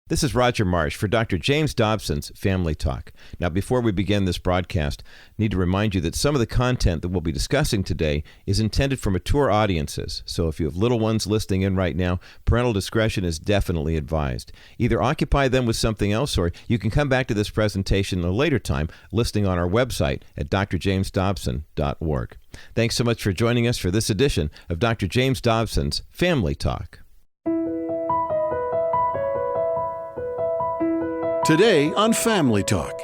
This is Roger Marsh for Dr. James Dobson's Family Talk. Now, before we begin this broadcast, I need to remind you that some of the content that we'll be discussing today is intended for mature audiences. So if you have little ones listening in right now, parental discretion is definitely advised. Either occupy them with something else, or you can come back to this presentation at a later time, listening on our website at drjamesdobson.org. Thanks so much for joining us for this edition of Dr. James Dobson's Family Talk. Today on Family Talk.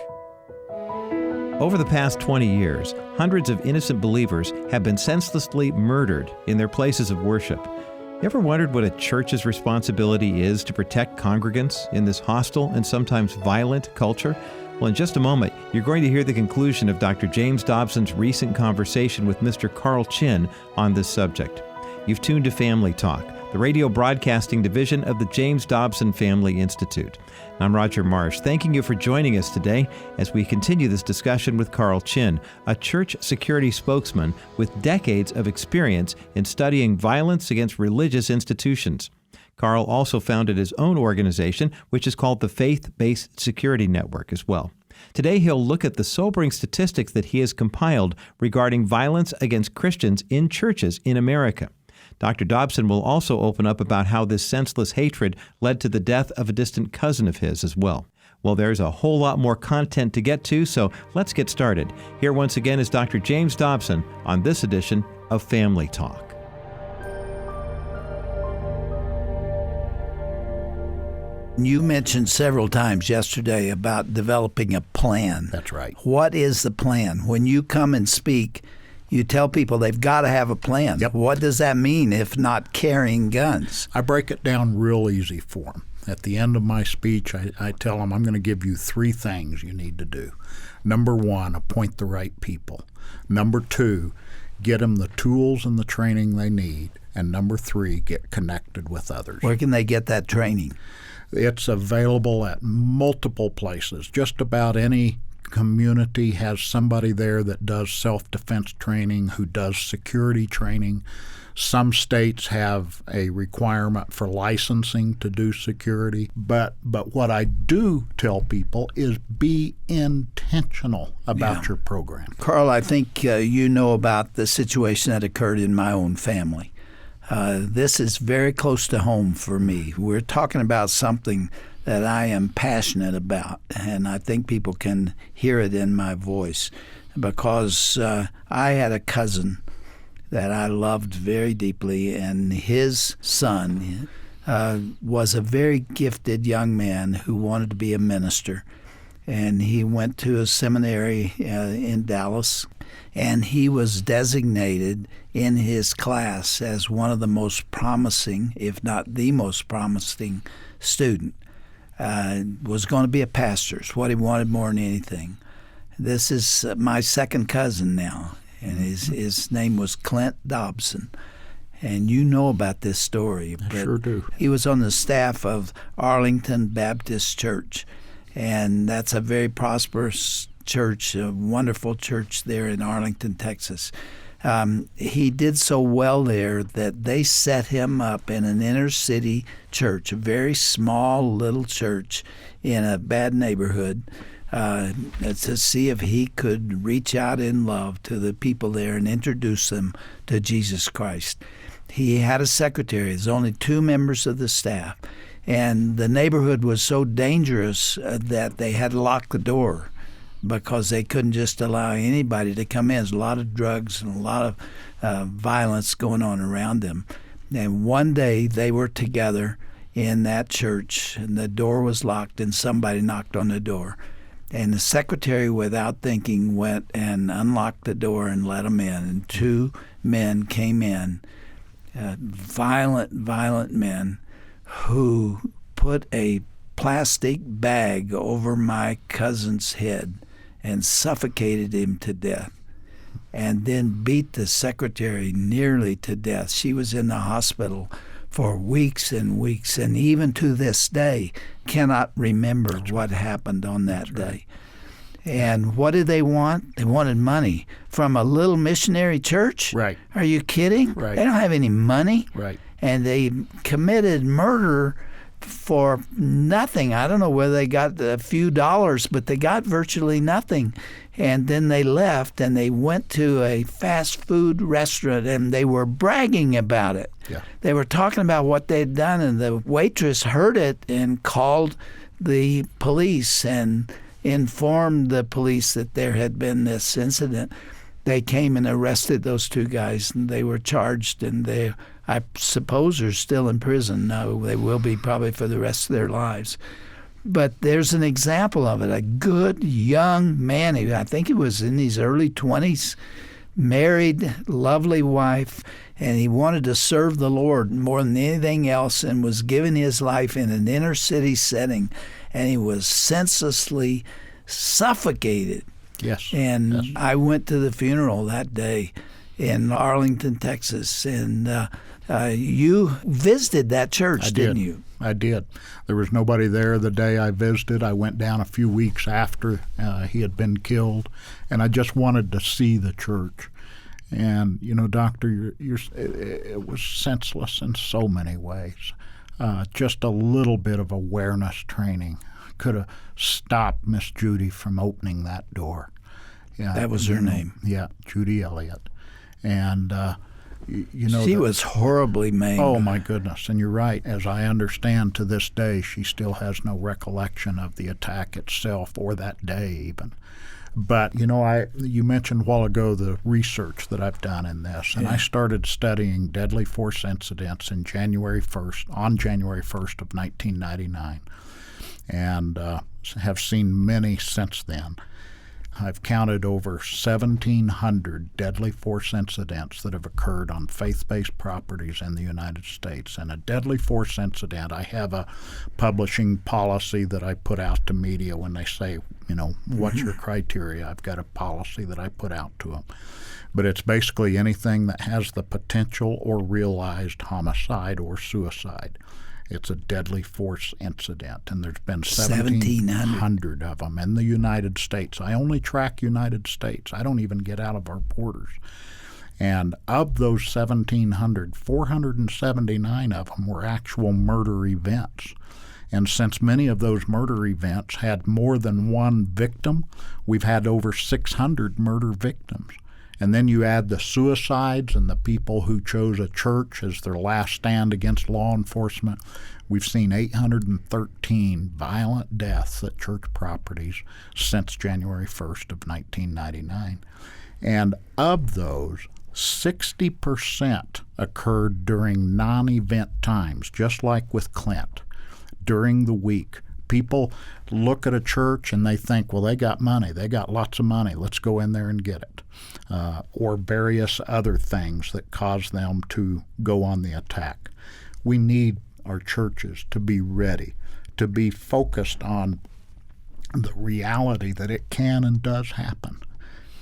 Over the past 20 years, hundreds of innocent believers have been senselessly murdered in their places of worship. You ever wondered what a church's responsibility is to protect congregants in this hostile and sometimes violent culture? Well, in just a moment, you're going to hear the conclusion of Dr. James Dobson's recent conversation with Mr. Carl Chinn on this subject. You've tuned to Family Talk, the radio broadcasting division of the James Dobson Family Institute. I'm Roger Marsh, thanking you for joining us today as we continue this discussion with Carl Chinn, a church security spokesman with decades of experience in studying violence against religious institutions. Carl also founded his own organization, which is called the FaithBased Security Network as well. Today, he'll look at the sobering statistics that he has compiled regarding violence against Christians in churches in America. Dr. Dobson will also open up about how this senseless hatred led to the death of a distant cousin of his as well. Well, there's a whole lot more content to get to, so let's get started. Here once again is Dr. James Dobson on this edition of Family Talk. You mentioned several times yesterday about developing a plan. That's right. What is the plan? When you come and speak, you tell people they've got to have a plan. Yep. What does that mean if not carrying guns? I break it down real easy for them. At the end of my speech, I tell them I'm going to give you three things you need to do. Number one, appoint the right people. Number two, get them the tools and the training they need. And number three, get connected with others. Where can they get that training? It's available at multiple places. Just about any community has somebody there that does self-defense training, who does security training. Some states have a requirement for licensing to do security. But what I do tell people is be intentional about your program. Carl, I think you know about the situation that occurred in my own family. This is very close to home for me. We're talking about something that I am passionate about, and I think people can hear it in my voice, because I had a cousin that I loved very deeply, and his son was a very gifted young man who wanted to be a minister. And he went to a seminary in Dallas, and he was designated in his class as one of the most promising, if not the most promising student. Was going to be a pastor. It's what he wanted more than anything. This is my second cousin now, and his name was Clint Dobson. And you know about this story. I sure do. He was on the staff of Arlington Baptist Church, and that's a very prosperous church, a wonderful church there in Arlington, Texas. He did so well there that they set him up in an inner city church, a very small little church in a bad neighborhood, to see if he could reach out in love to the people there and introduce them to Jesus Christ. He had a secretary. There's only two members of the staff. And the neighborhood was so dangerous that they had to lock the door, because they couldn't just allow anybody to come in. There's a lot of drugs and a lot of violence going on around them. And one day they were together in that church, and the door was locked, and somebody knocked on the door. And the secretary, without thinking, went and unlocked the door and let them in. And two men came in, violent men, who put a plastic bag over my cousin's head and suffocated him to death, and then beat the secretary nearly to death. She was in the hospital for weeks and weeks, and even to this day cannot remember what happened on that day. And what did they want? They wanted money from a little missionary church? Right. Are you kidding? Right. They don't have any money. Right. And they committed murder for nothing. I don't know whether they got a few dollars, but they got virtually nothing. And then they left and they went to a fast food restaurant and they were bragging about it. Yeah. They were talking about what they'd done, and the waitress heard it and called the police and informed the police that there had been this incident. They came and arrested those two guys, and they were charged, and they, I suppose, are still in prison. No, they will be probably for the rest of their lives. But there's an example of it. A good young man, I think he was in his early 20s, married, lovely wife, and he wanted to serve the Lord more than anything else and was giving his life in an inner city setting, and he was senselessly suffocated. Yes. And yes. I went to the funeral that day in Arlington, Texas, and you visited that church, didn't you? I did. There was nobody there the day I visited. I went down a few weeks after he had been killed, and I just wanted to see the church. And, you know, Doctor, it was senseless in so many ways. Just a little bit of awareness training could have stopped Miss Judy from opening that door. Yeah, that was her name. Yeah, Judy Elliott. And, you know, she was horribly maimed. Oh, my goodness. And you're right. As I understand, to this day, she still has no recollection of the attack itself or that day even. But, you know, you mentioned a while ago the research that I've done in this, and I started studying deadly force incidents on January 1st of 1999, and have seen many since then. I've counted over 1,700 deadly force incidents that have occurred on faith-based properties in the United States. And a deadly force incident, I have a publishing policy that I put out to media when they say, you know, what's your criteria? I've got a policy that I put out to them. But it's basically anything that has the potential or realized homicide or suicide. It's a deadly force incident, and there's been 1,700 of them in the United States. I only track United States. I don't even get out of our borders. And of those 1,700, 479 of them were actual murder events. And since many of those murder events had more than one victim, we've had over 600 murder victims. And then you add the suicides and the people who chose a church as their last stand against law enforcement. We've seen 813 violent deaths at church properties since January 1st of 1999. And of those, 60% occurred during non-event times, just like with Clint, during the week. People look at a church and they think, well, they got money. They got lots of money. Let's go in there and get it. Or various other things that cause them to go on the attack. We need our churches to be ready, to be focused on the reality that it can and does happen.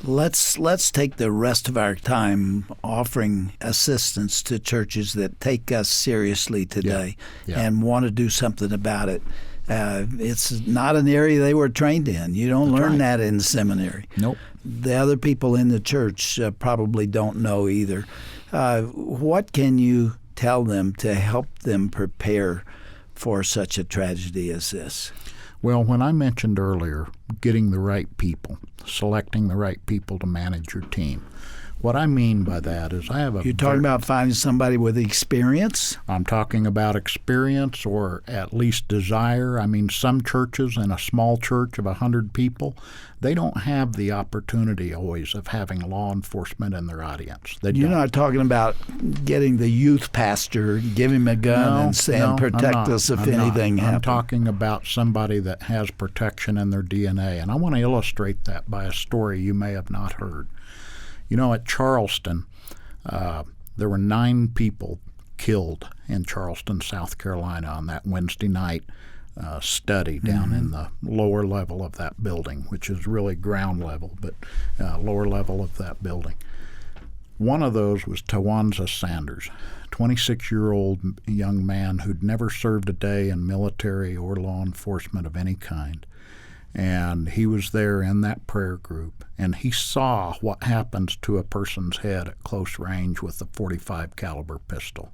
Let's take the rest of our time offering assistance to churches that take us seriously today and want to do something about it. It's not an area they were trained in. You don't learn that in seminary. Nope. The other people in the church probably don't know either. What can you tell them to help them prepare for such a tragedy as this? Well, when I mentioned earlier getting the right people, selecting the right people to manage your team, what I mean by that is You're talking about finding somebody with experience? I'm talking about experience or at least desire. I mean, some churches in a small church of 100 people, they don't have the opportunity always of having law enforcement in their audience. You're not talking about getting the youth pastor, give him a gun and saying, protect us if anything happens. I'm talking about somebody that has protection in their DNA. And I want to illustrate that by a story you may have not heard. You know, at Charleston, there were 9 people killed in Charleston, South Carolina on that Wednesday night study down in the lower level of that building, which is really ground level, but lower level of that building. One of those was Tawanza Sanders, 26-year-old young man who'd never served a day in military or law enforcement of any kind. And he was there in that prayer group, and he saw what happens to a person's head at close range with a .45 caliber pistol.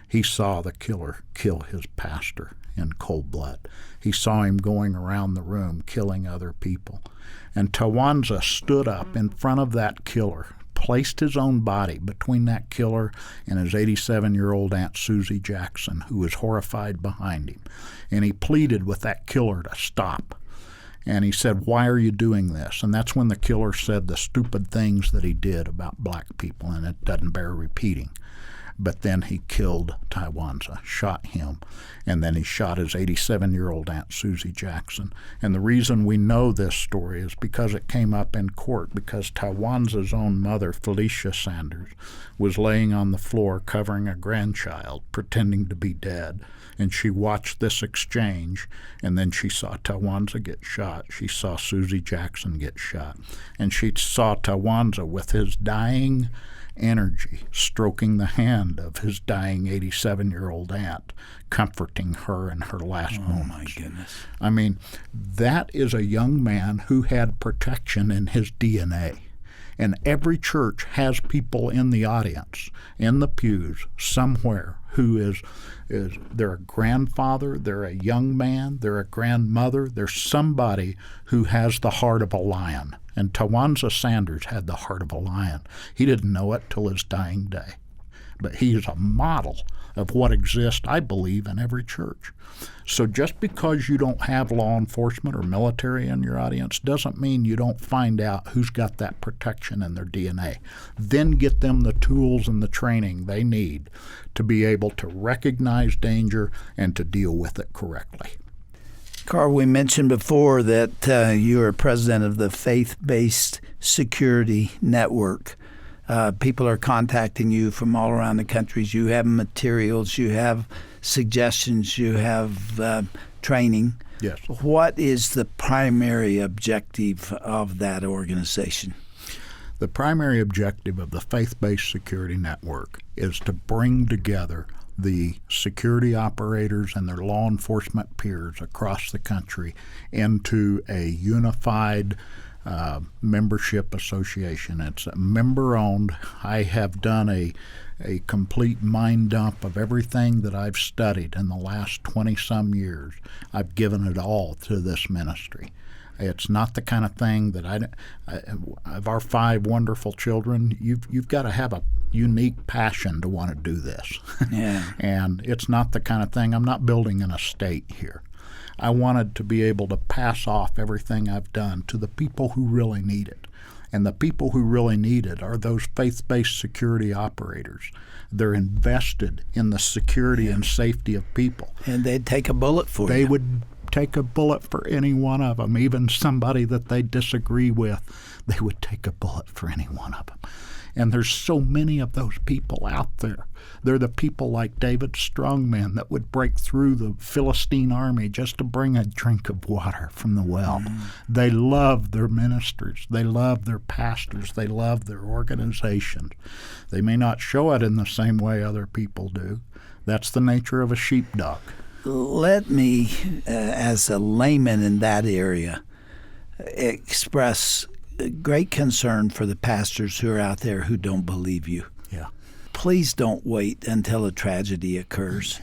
He saw the killer kill his pastor in cold blood. He saw him going around the room killing other people. And Tawanza stood up in front of that killer, placed his own body between that killer and his 87-year-old Aunt Susie Jackson, who was horrified behind him. And he pleaded with that killer to stop. And he said, "Why are you doing this?" And that's when the killer said the stupid things that he did about black people, and it doesn't bear repeating. But then he killed Tawanza, shot him, and then he shot his 87-year-old Aunt Susie Jackson. And the reason we know this story is because it came up in court, because Tawanza's own mother, Felicia Sanders, was laying on the floor covering a grandchild, pretending to be dead. And she watched this exchange, and then she saw Tawanza get shot. She saw Susie Jackson get shot. And she saw Tawanza with his dying energy stroking the hand of his dying 87-year-old aunt, comforting her in her last moments. Oh, my goodness. I mean, that is a young man who had protection in his DNA. And every church has people in the audience, in the pews, somewhere, who is they're a grandfather, they're a young man, they're a grandmother, they're somebody who has the heart of a lion. And Tawanza Sanders had the heart of a lion. He didn't know it till his dying day. But he is a model of what exists, I believe, in every church. So just because you don't have law enforcement or military in your audience doesn't mean you don't find out who's got that protection in their DNA. Then get them the tools and the training they need to be able to recognize danger and to deal with it correctly. Carl, we mentioned before that you are president of the FaithBased Security Network. People are contacting you from all around the country. You have materials, you have suggestions, you have training. Yes. What is the primary objective of that organization? The primary objective of the Faith-Based Security Network is to bring together the security operators and their law enforcement peers across the country into a unified membership association. It's member-owned. I have done a complete mind dump of everything that I've studied in the last 20-some years. I've given it all to this ministry. It's not the kind of thing that of our 5 wonderful children, you've got to have a unique passion to want to do this. Yeah. And it's not the kind of thing, I'm not building an estate here. I wanted to be able to pass off everything I've done to the people who really need it. And the people who really need it are those faith-based security operators. They're invested in the security and safety of people. And they'd take a bullet for you. They would take a bullet for any one of them, even somebody that they disagree with. They would take a bullet for any one of them. And there's so many of those people out there. They're the people like David Strongman that would break through the Philistine army just to bring a drink of water from the well. They love their ministers. They love their pastors. They love their organizations. They may not show it in the same way other people do. That's the nature of a sheepdog. Let me, as a layman in that area, express great concern for the pastors who are out there who don't believe you. Yeah. Please don't wait until a tragedy occurs.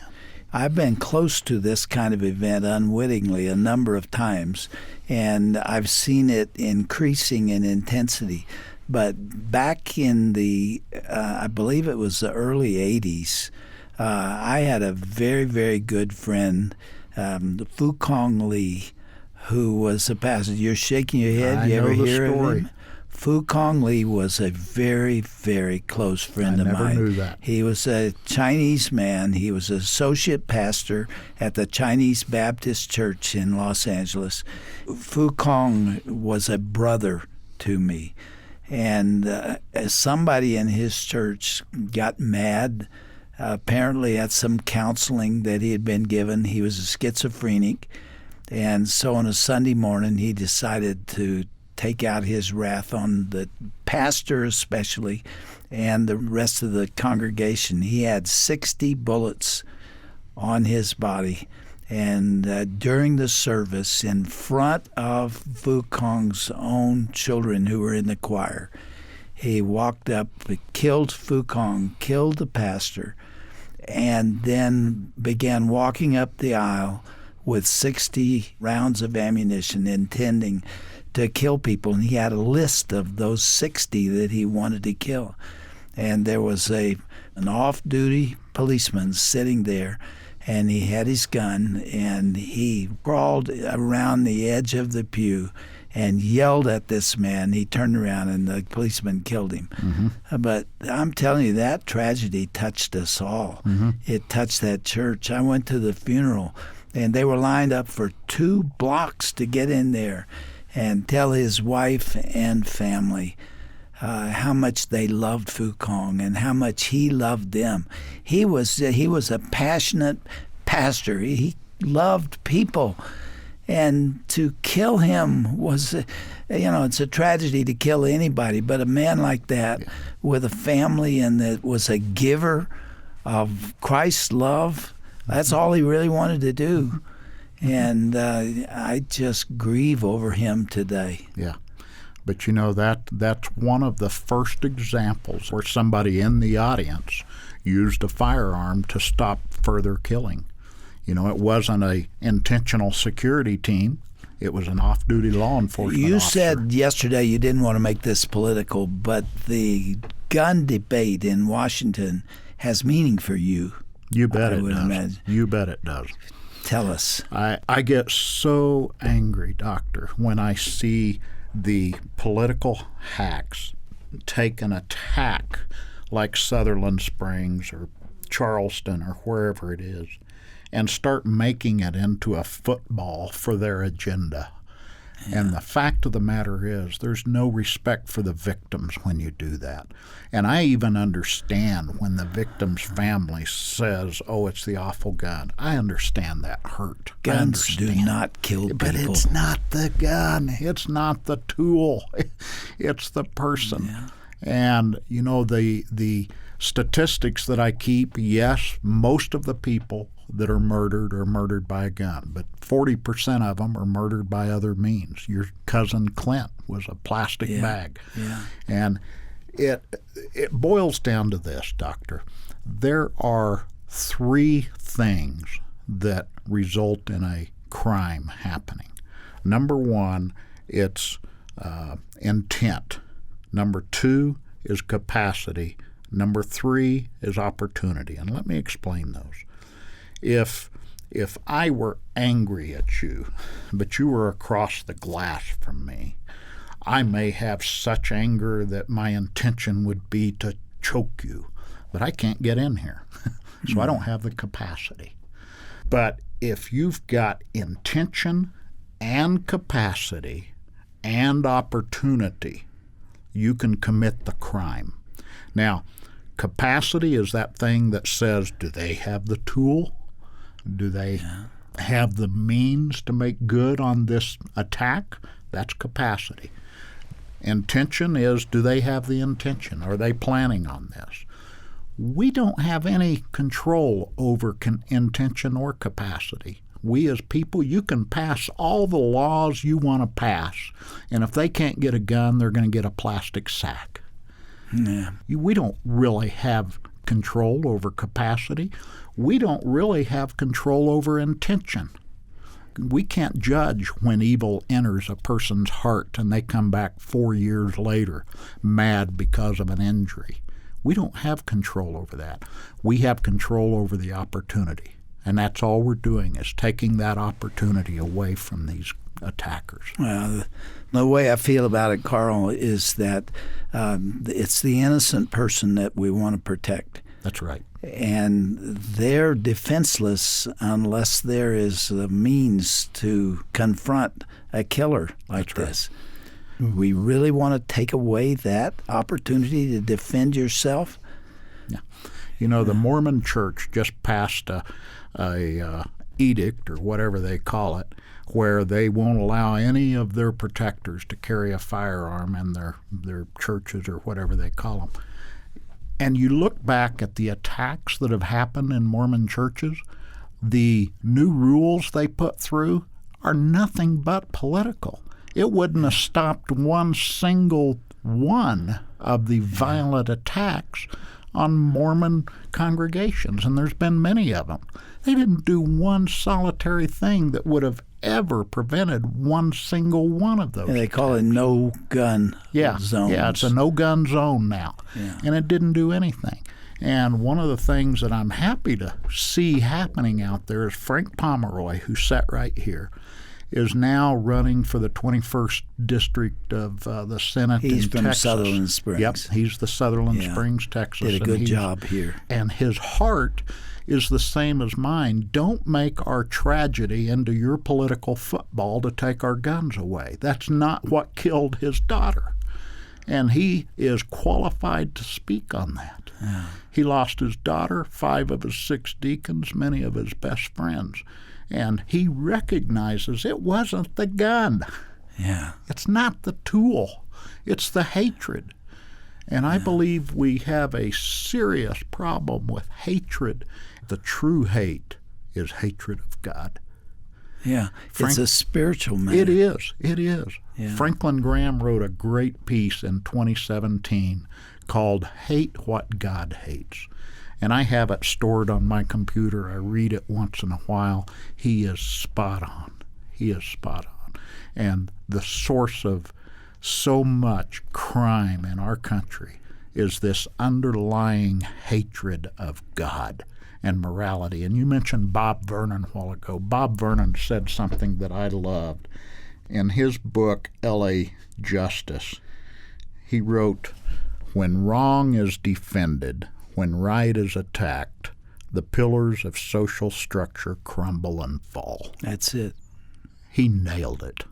I've been close to this kind of event unwittingly a number of times, and I've seen it increasing in intensity. But back in the, I believe it was the early 80s, I had a very, very good friend, Phu Cong Lee, who was a pastor. You're shaking your head. You ever hear of him? Phu Cong Lee was a very, very close friend of mine. I never knew that. He was a Chinese man. He was an associate pastor at the Chinese Baptist Church in Los Angeles. Phu Cong was a brother to me. And somebody in his church got mad, apparently at some counseling that he had been given. He was a schizophrenic. And so on a Sunday morning, he decided to take out his wrath on the pastor especially and the rest of the congregation. He had 60 bullets on his body. And during the service, in front of Phu Cong's own children who were in the choir, he walked up, killed Phu Cong, killed the pastor, and then began walking up the aisle with 60 rounds of ammunition, intending to kill people. And he had a list of those 60 that he wanted to kill. And there was an off-duty policeman sitting there, and he had his gun, and he crawled around the edge of the pew and yelled at this man. He turned around, and the policeman killed him. Mm-hmm. But I'm telling you, that tragedy touched us all. Mm-hmm. It touched that church. I went to the funeral, and they were lined up for 2 blocks to get in there and tell his wife and family how much they loved Phu Cong and how much he loved them. He was a passionate pastor. He loved people. And to kill him was, it's a tragedy to kill anybody, but a man like that with a family and that was a giver of Christ's love, that's all he really wanted to do. And I just grieve over him today. Yeah. But that's one of the first examples where somebody in the audience used a firearm to stop further killing. It wasn't an intentional security team. It was an off-duty law enforcement officer. You said yesterday you didn't want to make this political, but the gun debate in Washington has meaning for you. You bet it does. Imagine. You bet it does. Tell us. I get so angry, Doctor, when I see the political hacks take an attack like Sutherland Springs or Charleston or wherever it is and start making it into a football for their agenda. Yeah. And the fact of the matter is there's no respect for the victims when you do that. And I even understand when the victim's family says, oh, it's the awful gun. I understand that hurt. Guns do not kill people. But it's not the gun. It's not the tool. It's the person. Yeah. And, the statistics that I keep, yes, most of the people that are murdered by a gun, but 40% of them are murdered by other means. Your cousin Clint was a plastic bag. Yeah. And it boils down to this, Doctor. There are 3 things that result in a crime happening. Number 1, it's intent. Number 2 is capacity. Number 3 is opportunity. And let me explain those. If I were angry at you, but you were across the glass from me, I may have such anger that my intention would be to choke you, but I can't get in here, so I don't have the capacity. But if you've got intention and capacity and opportunity, you can commit the crime. Now, capacity is that thing that says, do they have the tool? Do they have the means to make good on this attack? That's capacity. Intention is, do they have the intention? Are they planning on this? We don't have any control over intention or capacity. We as people, you can pass all the laws you want to pass, and if they can't get a gun, they're going to get a plastic sack. Yeah. We don't really have control over capacity. We don't really have control over intention. We can't judge when evil enters a person's heart and they come back 4 years later mad because of an injury. We don't have control over that. We have control over the opportunity. And that's all we're doing is taking that opportunity away from these attackers. Well, the way I feel about it, Carl, is that it's the innocent person that we want to protect. That's right. And they're defenseless unless there is a means to confront a killer like this. Right. We really want to take away that opportunity to defend yourself? Yeah. The Mormon Church just passed a edict, or whatever they call it, where they won't allow any of their protectors to carry a firearm in their churches or whatever they call them. And you look back at the attacks that have happened in Mormon churches, the new rules they put through are nothing but political. It wouldn't have stopped one single one of the violent attacks on Mormon congregations, and there's been many of them. They didn't do one solitary thing that would have ever prevented one single one of those. And they call it no-gun zones. Yeah, it's a no-gun zone now. Yeah. And it didn't do anything. And one of the things that I'm happy to see happening out there is Frank Pomeroy, who sat right here, is now running for the 21st District of the Senate in Texas. He's from Sutherland Springs. Yep, he's the Sutherland Springs, Texas. Did a good job here. And his heart is the same as mine. Don't make our tragedy into your political football to take our guns away. That's not what killed his daughter. And he is qualified to speak on that. Yeah. He lost his daughter, 5 of his 6 deacons, many of his best friends. And he recognizes it wasn't the gun. Yeah. It's not the tool. It's the hatred. And I believe we have a serious problem with hatred. The true hate is hatred of God. Yeah. It's a spiritual matter. It is. It is. Yeah. Franklin Graham wrote a great piece in 2017 called Hate What God Hates. And I have it stored on my computer. I read it once in a while. He is spot on. He is spot on. And the source of so much crime in our country is this underlying hatred of God and morality. And you mentioned Bob Vernon a while ago. Bob Vernon said something that I loved. In his book, L.A. Justice, he wrote, "When wrong is defended, when right is attacked, the pillars of social structure crumble and fall." That's it. He nailed it.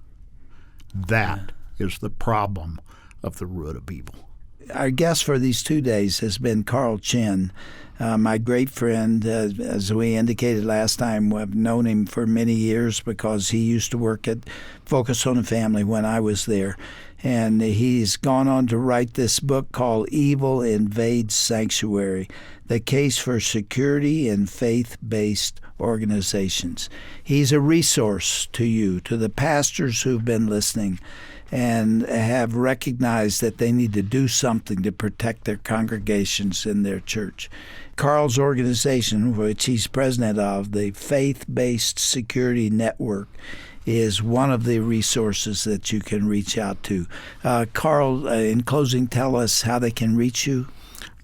That is the problem of the root of evil. Our guest for these 2 days has been Carl Chinn, my great friend. As we indicated last time, I've known him for many years because he used to work at Focus on the Family when I was there. And he's gone on to write this book called Evil Invades Sanctuary, The Case for Security in Faith-Based Organizations. He's a resource to you, to the pastors who've been listening and have recognized that they need to do something to protect their congregations in their church. Carl's organization, which he's president of, the Faith-Based Security Network, is one of the resources that you can reach out to. Carl, in closing, tell us how they can reach you.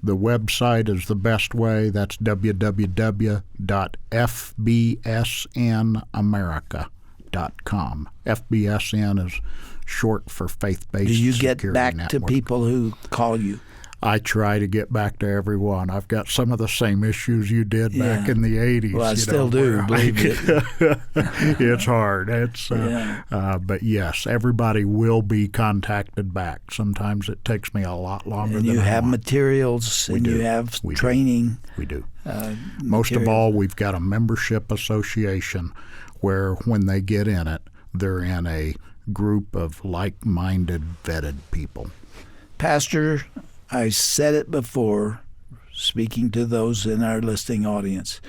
The website is the best way. That's www.fbsnamerica.com. FBSN is short for Faith-Based Do you Security get back Network. to people who call you? I try to get back to everyone. I've got some of the same issues you did back in the 80s. Well, I still do, believe it. It's hard. But yes, everybody will be contacted back. Sometimes it takes me a lot longer and than you I have want. materials and you have training. We do. Most of all, we've got a membership association where when they get in it, they're in a group of like-minded, vetted people. Pastor, I said it before, speaking to those in our listening audience.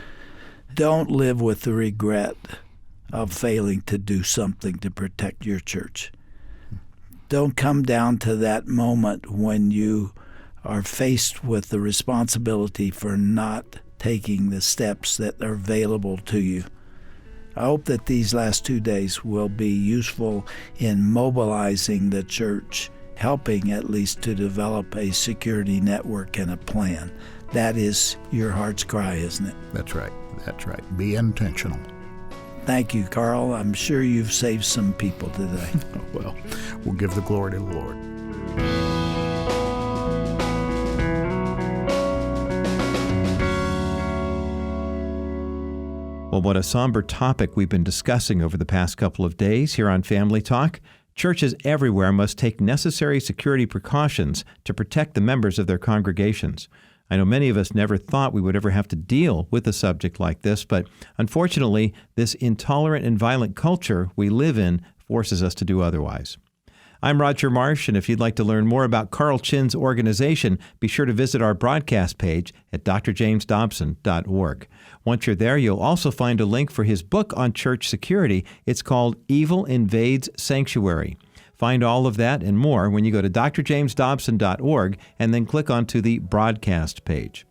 Don't live with the regret of failing to do something to protect your church. Don't come down to that moment when you are faced with the responsibility for not taking the steps that are available to you. I hope that these last 2 days will be useful in mobilizing the church, helping at least to develop a security network and a plan. That is your heart's cry, isn't it? That's right. That's right. Be intentional. Thank you, Carl. I'm sure you've saved some people today. Well, we'll give the glory to the Lord. Well, what a somber topic we've been discussing over the past couple of days here on Family Talk. Churches everywhere must take necessary security precautions to protect the members of their congregations. I know many of us never thought we would ever have to deal with a subject like this, but unfortunately, this intolerant and violent culture we live in forces us to do otherwise. I'm Roger Marsh, and if you'd like to learn more about Carl Chinn's organization, be sure to visit our broadcast page at drjamesdobson.org. Once you're there, you'll also find a link for his book on church security. It's called Evil Invades Sanctuary. Find all of that and more when you go to drjamesdobson.org and then click onto the broadcast page.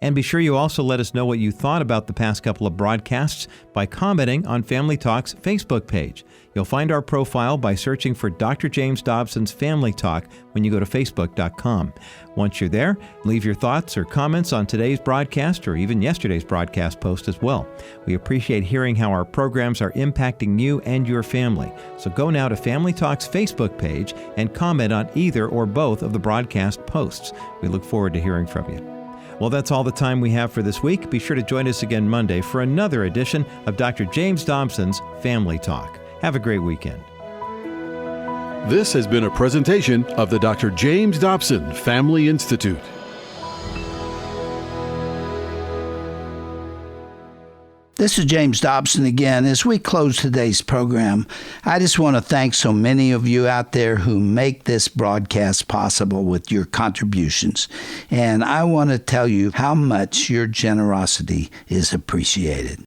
And be sure you also let us know what you thought about the past couple of broadcasts by commenting on Family Talk's Facebook page. You'll find our profile by searching for Dr. James Dobson's Family Talk when you go to facebook.com. Once you're there, leave your thoughts or comments on today's broadcast or even yesterday's broadcast post as well. We appreciate hearing how our programs are impacting you and your family. So go now to Family Talk's Facebook page and comment on either or both of the broadcast posts. We look forward to hearing from you. Well, that's all the time we have for this week. Be sure to join us again Monday for another edition of Dr. James Dobson's Family Talk. Have a great weekend. This has been a presentation of the Dr. James Dobson Family Institute. This is James Dobson again. As we close today's program, I just want to thank so many of you out there who make this broadcast possible with your contributions. And I want to tell you how much your generosity is appreciated.